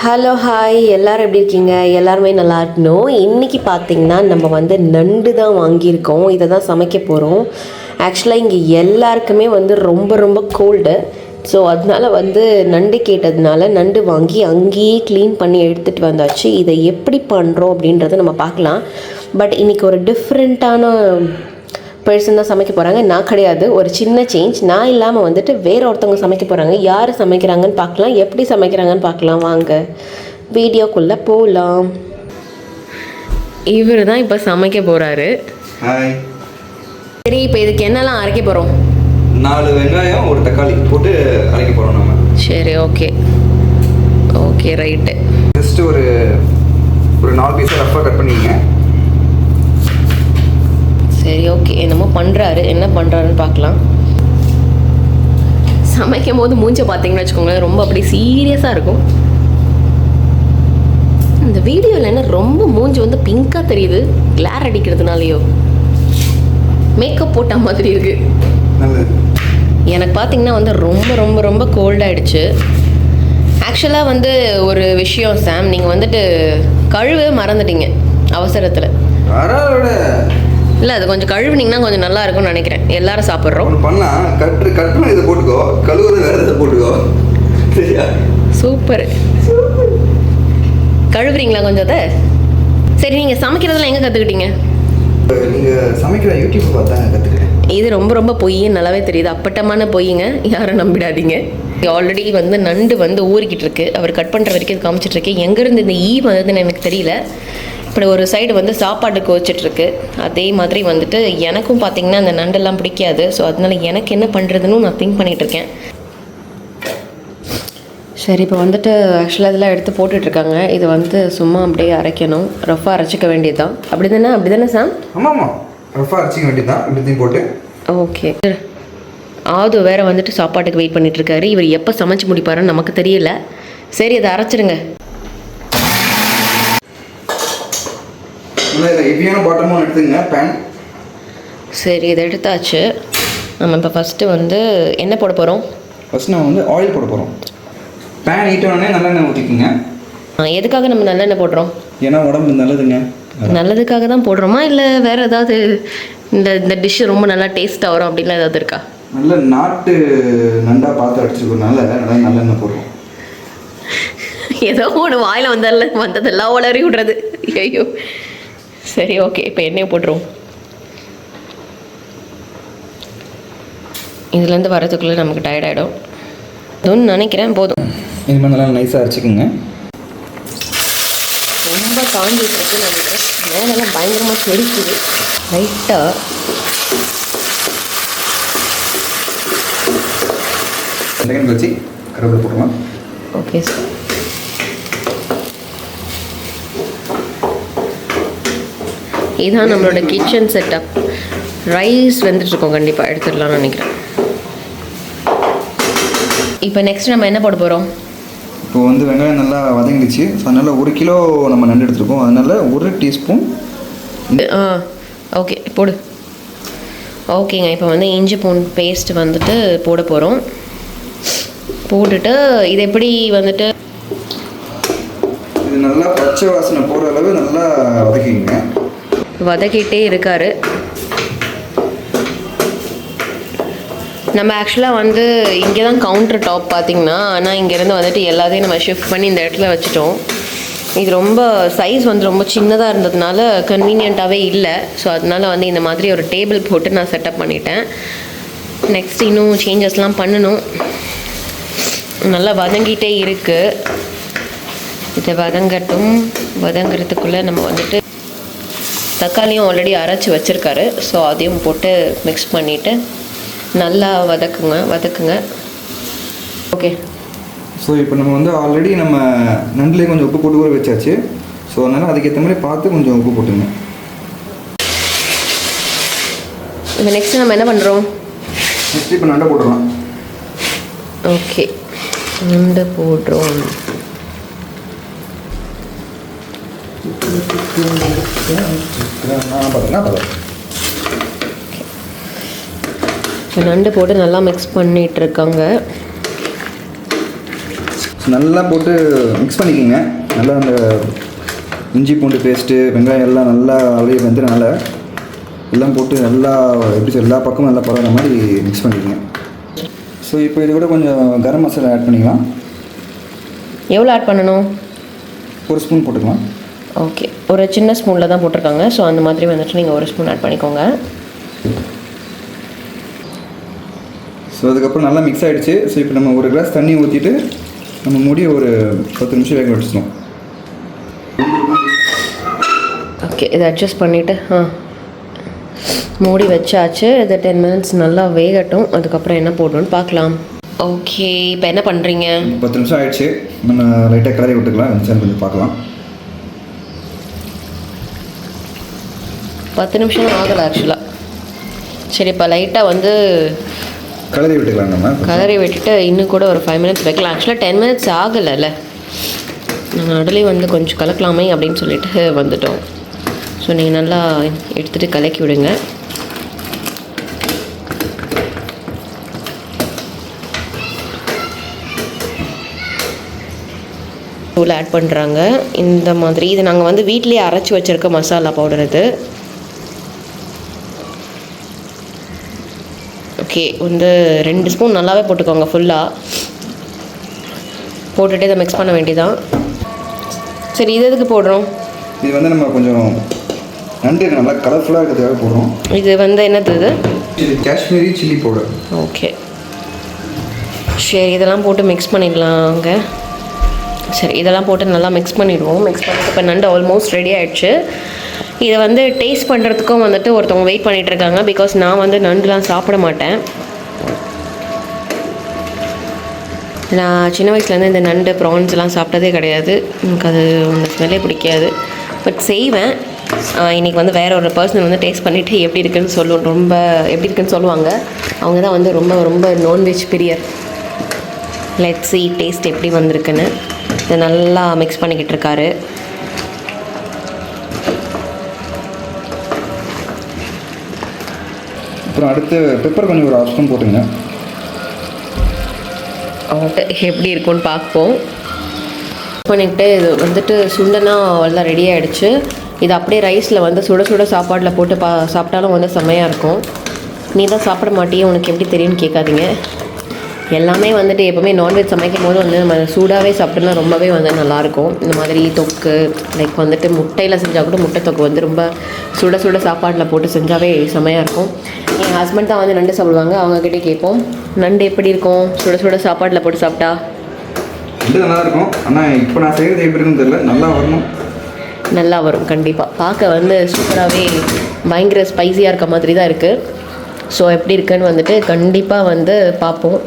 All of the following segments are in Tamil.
ஹலோ ஹாய் எல்லோரும் எப்படி இருக்கீங்க? எல்லாருமே நல்லா இருக்கணும். இன்றைக்கி பார்த்திங்கன்னா நம்ம வந்து நண்டு தான் வாங்கியிருக்கோம். இதை தான் சமைக்க போகிறோம். ஆக்சுவலாக இங்கே எல்லாருக்குமே வந்து ரொம்ப ரொம்ப கோல்டு. ஸோ அதனால் வந்து நண்டு கேட்டதுனால நண்டு வாங்கி அங்கேயே க்ளீன் பண்ணி எடுத்துகிட்டு வந்தாச்சு. இதை எப்படி பண்ணுறோம் அப்படின்றத நம்ம பார்க்கலாம். பட் இன்றைக்கி ஒரு டிஃப்ரெண்ட்டான பர்சன் தான் சமைக்க போகிறாங்க. நான் கிடையாது. ஒரு சின்ன சேஞ்ச். நான் இல்லாமல் வந்துட்டு வேறு ஒருத்தவங்க சமைக்க போகிறாங்க. யார் சமைக்கிறாங்கன்னு பார்க்கலாம், எப்படி சமைக்கிறாங்கன்னு பார்க்கலாம். வாங்க வீடியோக்குள்ளே போகலாம். இவர் தான் இப்போ சமைக்க போகிறாரு. ஹாய். சரி, இப்போ இதுக்கு என்னெல்லாம் அரைக்க போகிறோம்? 4 வெங்காயம், ஒரு தக்காளி போட்டு அரைக்க போகிறோம் நம்ம. சரி, ஓகே ஓகே ரைட்டு. ஜஸ்ட்டு ஒரு 4 பீஸாக ரஃபாக கட் பண்ணிக்கங்க. சரி, ஓகே. என்னமோ பண்ணுறாரு. என்ன பண்ணுறாருன்னு பார்க்கலாம். சமைக்கும் போது மூஞ்ச பார்த்தீங்கன்னு வச்சுக்கோங்களேன், ரொம்ப அப்படி சீரியஸாக இருக்கும். இந்த வீடியோவில் என்ன ரொம்ப மூஞ்சி வந்து பிங்காக தெரியுது, கிளார் அடிக்கிறதுனாலையோ மேக்கப் போட்ட மாதிரி இருக்குது. எனக்கு பார்த்தீங்கன்னா வந்து ரொம்ப ரொம்ப ரொம்ப கோல்டாகிடுச்சு. ஆக்சுவலாக வந்து ஒரு விஷயம் சாம், நீங்கள் வந்துட்டு கழுவே மறந்துட்டீங்க அவசரத்தில். இல்லை, அது கொஞ்சம் கழுவுனீங்கன்னா கொஞ்சம் நல்லா இருக்கும்னு நினைக்கிறேன். எல்லாரும் சாப்பிட்றோம். பண்ணலாம். கட் இதை போட்டுக்கோ, கழுவுறது வேறு இதை போட்டுக்கோ. சரியா? சூப்பர். கழுவுறீங்களா கொஞ்சம் அதை? சரி, நீங்கள் சமைக்கிறதெல்லாம் எங்கே கற்றுக்கிட்டீங்க? நீங்கள் சமைக்கிற யூடியூப் பார்த்தா கற்றுக்கிட்டேன். இது ரொம்ப ரொம்ப பொய்ன்னு நல்லாவே தெரியுது. அப்பட்டமான பொய்யுங்க, யாரும் நம்பிடாதீங்க. ஆல்ரெடி வந்து நண்டு வந்து ஊறிக்கிட்டு இருக்கு. அவர் கட் பண்ணுற வரைக்கும் இது காமிச்சிட்ருக்கு. எங்கேருந்து இந்த வந்ததுன்னு எனக்கு தெரியல. இப்படி ஒரு சைடு வந்து சாப்பாட்டுக்கு வச்சிட்ருக்கு. அதே மாதிரி வந்துட்டு எனக்கும் பார்த்திங்கன்னா அந்த நண்டெல்லாம் பிடிக்காது. ஸோ அதனால எனக்கு என்ன பண்ணுறதுன்னு நான் திங்க் பண்ணிகிட்ருக்கேன். சரி, இப்போ வந்துட்டு ஆக்சுவலாக இதெல்லாம் எடுத்து போட்டுட்ருக்காங்க. இது வந்து சும்மா அப்படியே அரைக்கணும். ரஃபாக அரைச்சிக்க வேண்டியது தான். அப்படி தானே சாம்? ஆமாம், ரஃபாக அரைச்சிக்க வேண்டியது தான். இப்படி போட்டு ஓகே. ஆது வேறு வந்துட்டு சாப்பாட்டுக்கு வெயிட் பண்ணிகிட்ருக்காரு. இவர் எப்போ சமைச்சு முடிப்பாருன்னு நமக்கு தெரியல. சரி, அதை அரைச்சிடுங்க. ஹெவியான பாட்டமும் எடுத்துங்க பேன். சரி, இதை எடுத்தாச்சு. நம்ம இப்போ ஃபஸ்ட்டு வந்து என்ன போட போகிறோம்? ஃபஸ்ட் நம்ம வந்து ஆயில் போட போகிறோம். பேன் ஹீட்டானே நல்லெண்ணெய் ஊற்றிக்குங்க. எதுக்காக நம்ம நல்லெண்ணெய் போடுறோம்? ஏன்னா உடம்பு நல்லதுங்க. நல்லதுக்காக தான் போடுறோமா, இல்லை வேறு ஏதாவது இந்த டிஷ்ஷு ரொம்ப நல்லா டேஸ்ட்டாக வரும் அப்படின்லாம் ஏதாவது இருக்கா? நல்ல நாட்டு நண்டாக பார்த்து அடிச்சுக்கிறதுனால நல்லா நல்லெண்ணெய் போடுறோம். ஏதோ ஒன்று வாயில் வந்ததெல்லாம் வளரி விடுறது. ஐயோ. சரி, ஓகே. இப்போ எண்ணெயை போட்டுருவோம். இதுலேருந்து வரதுக்குள்ளே நமக்கு டயர்ட் ஆகிடும். அதுன்னு நினைக்கிறேன். போதும். இது மாதிரி நல்லா நைஸாக அரைச்சிக்கோங்க. ரொம்ப காஞ்சிட்டு இருக்கு. நமக்கு மேலெல்லாம் பயங்கரமாக செடிக்குது. லைட்டாக செகண்ட் வச்சு கருவேப்பிலை போட்டுக்கலாம். Okay sir. இதுதான் நம்மளோட கிச்சன் செட்டப். ரைஸ் வெந்துட்டுருக்கோம். கண்டிப்பாக எடுத்துடலாம்னு நினைக்கிறேன். இப்போ நெக்ஸ்ட் நம்ம என்ன போட போகிறோம்? இப்போ வந்து வெங்காயம் நல்லா வதங்கிடுச்சு. ஸோ அதனால் 1 கிலோ நம்ம நண்டு எடுத்துருக்கோம். அதனால் 1 டீஸ்பூன். ஓகே, போடு. ஓகேங்க. இப்போ வந்து இஞ்சி பூண்டு பேஸ்ட் வந்துட்டு போட போகிறோம். போட்டுட்டு இது எப்படி வந்துட்டு இது நல்லா பச்சை வாசனை போகிற அளவு நல்லா வதக்கிங்க. வதக்கிட்டே இருக்காரு. நம்ம ஆக்சுவலாக வந்து இங்கே தான் கவுண்டர் டாப் பார்த்திங்கன்னா, ஆனால் இங்கேருந்து வந்துட்டு எல்லாத்தையும் நம்ம ஷிஃப்ட் பண்ணி இந்த இடத்துல வச்சுட்டோம். இது ரொம்ப சைஸ் வந்து ரொம்ப சின்னதாக இருந்ததுனால கன்வீனியண்ட்டாகவே இல்லை. ஸோ அதனால் வந்து இந்த மாதிரி ஒரு டேபிள் போட்டு நான் செட்டப் பண்ணிட்டேன். நெக்ஸ்ட் இன்னும் சேஞ்சஸ்லாம் பண்ணணும். நல்லா வதங்கிட்டே இருக்குது. இதை வதங்கட்டும். வதங்கிறதுக்குள்ளே நம்ம வந்துட்டு தக்காளியும் ஆல்ரெடி அரைச்சி வச்சுருக்காரு. ஸோ அதையும் போட்டு மிக்ஸ் பண்ணிவிட்டு நல்லா வதக்குங்க. ஓகே. ஸோ இப்போ நம்ம வந்து ஆல்ரெடி நம்ம நண்டுலேயே கொஞ்சம் உப்பு போட்டு ஊற வச்சாச்சு. ஸோ அதனால் அதுக்கேற்ற மாதிரி பார்த்து கொஞ்சம் உப்பு போட்டுங்க. இப்போ நெக்ஸ்ட்டு நம்ம என்ன பண்ணுறோம்? நெக்ஸ்ட் இப்போ நண்டை போட்டுடலாம். ஓகே, நண்டு போடுறோம். நண்டு போட்டு நல்லா மிக்ஸ் பண்ணிகிட்ருக்காங்க. நல்லா போட்டு மிக்ஸ் பண்ணிக்கோங்க. நல்லா அந்த இஞ்சி பூண்டு பேஸ்ட்டு வெங்காயம் எல்லாம் நல்லா அப்படியே வெந்ததுனால எல்லாம் போட்டு நல்லா எப்படி எல்லா பக்கமும் நல்லா பரவுற மாதிரி மிக்ஸ் பண்ணிக்கோங்க. ஸோ இப்போ இது கூட கொஞ்சம் கரம் மசாலா ஆட் பண்ணிக்கலாம். எவ்வளோ ஆட் பண்ணணும்? 1 ஸ்பூன் போட்டுக்கலாம். ஓகே, ஒரு சின்ன ஸ்பூனில் தான் போட்டிருக்காங்க. ஸோ அந்த மாதிரி வந்துட்டு நீங்கள் 1 ஸ்பூன் ஆட் பண்ணிக்கோங்க. ஸோ அதுக்கப்புறம் நல்லா மிக்ஸ் ஆகிடுச்சு. ஸோ இப்போ நம்ம 1 கிளாஸ் தண்ணி ஊற்றிட்டு நம்ம மூடி ஒரு 10 நிமிஷம் வேக வச்சுக்கலாம். ஓகே, இதை அட்ஜஸ்ட் பண்ணிவிட்டு மூடி வச்சாச்சு. இது 10 மினிட்ஸ் நல்லா வேகட்டும். அதுக்கப்புறம் என்ன போடணும்னு பார்க்கலாம். ஓகே, இப்போ என்ன பண்ணுறீங்க? 10 நிமிஷம் ஆகிடுச்சு. நம்ம லைட்டாக கிளறி விட்டுக்கலாம். வெந்துச்சான்னு கொஞ்சம் பார்க்கலாம். 10 நிமிஷம் ஆகலை ஆக்சுவலாக. சரி, இப்போ லைட்டாக வந்து கிளறி விட்டுக்கலாம். நம்ம கிளறி விட்டுட்டு இன்னும் கூட ஒரு 5 மினிட்ஸ் வைக்கலாம். ஆக்சுவலாக 10 மினிட்ஸ் ஆகலைல்ல, நாங்கள் நடுலேயே வந்து கொஞ்சம் கலக்கலாமே அப்படின்னு சொல்லிட்டு வந்துட்டோம். ஸோ நீங்கள் நல்லா எடுத்துகிட்டு கலக்கி விடுங்க. தூள் ஆட் பண்ணுறாங்க இந்த மாதிரி. இது நாங்கள் வந்து வீட்டிலேயே அரைச்சி வச்சுருக்க மசாலா பவுடர் இது. ஓகே, வந்து 2 ஸ்பூன் நல்லாவே போட்டுக்கோங்க. ஃபுல்லாக போட்டுகிட்டே இதை மிக்ஸ் பண்ண வேண்டியதான். சரி, இது எதுக்கு போடுறோம்? இது வந்து நம்ம கொஞ்சம் நண்டு நல்லா கலர்ஃபுல்லாக இருக்கிறதுக்காக போடுறோம். இது வந்து என்னது? இது காஷ்மீரி சில்லி பவுடர். ஓகே, சரி, இதெல்லாம் போட்டு மிக்ஸ் பண்ணிடலாங்க. சரி, இதெல்லாம் போட்டு நல்லா மிக்ஸ் பண்ணிடுவோம். மிக்ஸ் பண்ணிட்டு இப்போ நண்டு ஆல்மோஸ்ட் ரெடி ஆகிடுச்சு. இதை வந்து டேஸ்ட் பண்ணுறதுக்கும் வந்துட்டு ஒருத்தவங்க வெயிட் பண்ணிகிட்ருக்காங்க. பிகாஸ் நான் வந்து நண்டுலாம் சாப்பிட மாட்டேன். நான் சின்ன வயசுலேருந்து இந்த நண்டு ப்ரான்ஸ்லாம் சாப்பிட்டதே கிடையாது. எனக்கு அது அந்த ஸ்மெல்லே பிடிக்காது. பட் செய்வேன். இன்றைக்கி வந்து வேறு ஒரு பர்சன் வந்து டேஸ்ட் பண்ணிவிட்டு எப்படி இருக்குன்னு எப்படி இருக்குன்னு சொல்லுவாங்க. அவங்க தான் வந்து ரொம்ப ரொம்ப நான்வெஜ் பிரியர். லெட்ஸ் சீ டேஸ்ட் எப்படி வந்திருக்குன்னு. இதை நல்லா மிக்ஸ் பண்ணிக்கிட்டு இருக்காரு. அப்புறம் அடுத்து பெப்பர் கொஞ்சம் ஒரு 1/2 ஸ்பூன் போட்டுங்க. எப்படி இருக்குன்னு பார்ப்போம். பண்ணிக்கிட்டு இது வந்துட்டு சுண்டனா எல்லாம் ரெடி ஆகிடுச்சு. இது அப்படியே ரைஸில் வந்து சுட சுட சாப்பாட்டில் போட்டு சாப்பிட்டாலும் வந்து செம்மையாக இருக்கும். நீ தான் சாப்பிட மாட்டியே, உனக்கு எப்படி தெரியும்னு கேட்காதீங்க. எல்லாமே வந்துட்டு எப்போவுமே நான்வெஜ் சமைக்கும் போது வந்து நம்ம சூடாகவே சாப்பிட்டோம்னா ரொம்பவே வந்து நல்லாயிருக்கும். இந்த மாதிரி தொக்கு லைக் வந்துட்டு முட்டையில் செஞ்சால் கூட முட்டை தொக்கு வந்து ரொம்ப சுட சுட சாப்பாட்டில் போட்டு செஞ்சாவே செம்மையாக இருக்கும். என் ஹஸ்பண்ட் தான் வந்து நண்டு சாப்பிடுவாங்க. அவங்கக்கிட்டே கேட்போம், நண்டு எப்படி இருக்கும் சுட சுட சாப்பாட்டில் போட்டு சாப்பிட்டா? நண்டு நல்லா இருக்கும். ஆனால் இப்போ நான் செய்கிறது எப்படி இருக்குன்னு தெரியல. நல்லா வரணும். நல்லா வரும் கண்டிப்பாக. பார்க்க வந்து சூப்பராகவே பயங்கர ஸ்பைஸியாக இருக்க மாதிரி தான் இருக்குது. ஸோ எப்படி இருக்குன்னு வந்துட்டு கண்டிப்பாக வந்து பார்ப்போம்.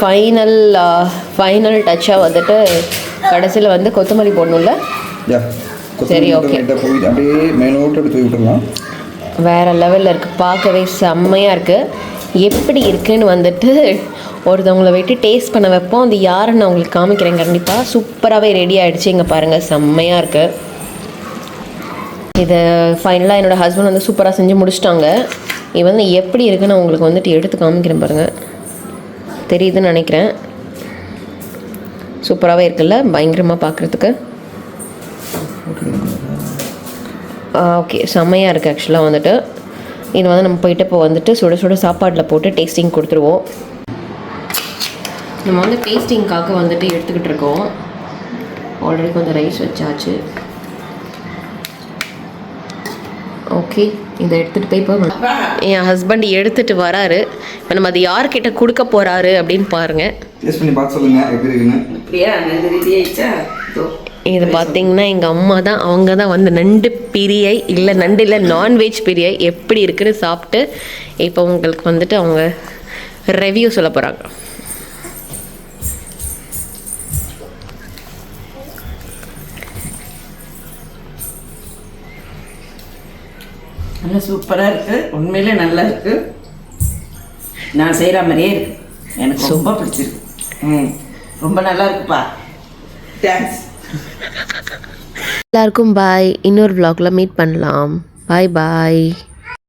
ஃபைனல் டச்சாக வந்துட்டு கடைசியில் வந்து கொத்தமல்லி போடணும்ல? சரி, ஓகே. அப்படியே மேலோட்டு எடுத்து விட்டுடலாம். வேறு லெவலில் இருக்குது. பார்க்கவே செம்மையாக இருக்குது. எப்படி இருக்குன்னு வந்துட்டு ஒருத்தவங்களை விட்டு டேஸ்ட் பண்ண வைப்போம். அது யாருன்னு நான் உங்களுக்கு காமிக்கிறேன். கண்டிப்பாக சூப்பராகவே ரெடி ஆகிடுச்சு. இங்கே பாருங்கள், செம்மையாக இருக்குது. இதை ஃபைனலாக என்னோடய ஹஸ்பண்ட் வந்து சூப்பராக செஞ்சு முடிச்சிட்டாங்க. இது வந்து எப்படி இருக்குன்னு நான் உங்களுக்கு வந்துட்டு எடுத்து காமிக்கிறேன் பாருங்கள். தெரியுதுன்னு நினைக்கிறேன். சூப்பராகவே இருக்குல்ல, பயங்கரமாக பார்க்குறதுக்கு. ஓகே, செம்மையாக இருக்குது ஆக்சுவலாக வந்துட்டு. இது வந்து நம்ம போயிட்டு இப்போ வந்துட்டு சுட சுட சாப்பாட்டில் போட்டு டேஸ்டிங் கொடுத்துருவோம். நம்ம வந்து டேஸ்டிங்காக வந்துட்டு எடுத்துக்கிட்டு இருக்கோம். ஆல்ரெடி கொஞ்சம் ரைஸ் வச்சாச்சு. ஓகே, இதை எடுத்துகிட்டு போய் இப்போ என் ஹஸ்பண்ட் எடுத்துகிட்டு வராரு. இப்போ நம்ம அது யார்கிட்ட கொடுக்க போகிறாரு அப்படின்னு பாருங்கள். டேஸ்ட் பண்ணி பார்த்து சொல்லுங்கள் எப்படி இருக்குன்னு. இது பார்த்தீங்கன்னா எங்கள் அம்மா தான். அவங்க தான் வந்து நண்டு பிரியை இல்லை நண்டு இல்லை நான்வெஜ் பிரியை எப்படி இருக்குன்னு சாப்பிட்டு இப்போ உங்களுக்கு வந்துட்டு அவங்க ரிவ்யூ சொல்ல போகிறாங்க. நல்லா சூப்பராக இருக்குது. உண்மையிலே நல்லா இருக்குது. நான் செய்கிற மாதிரியே இருக்குது. எனக்கு ரொம்ப பிடிச்சிருக்கு. ரொம்ப நல்லா இருக்குப்பா. தேங்க்ஸ். எல்லாருக்கும் பாய். இன்னொரு vlogல மீட் பண்ணலாம். பாய் பாய்.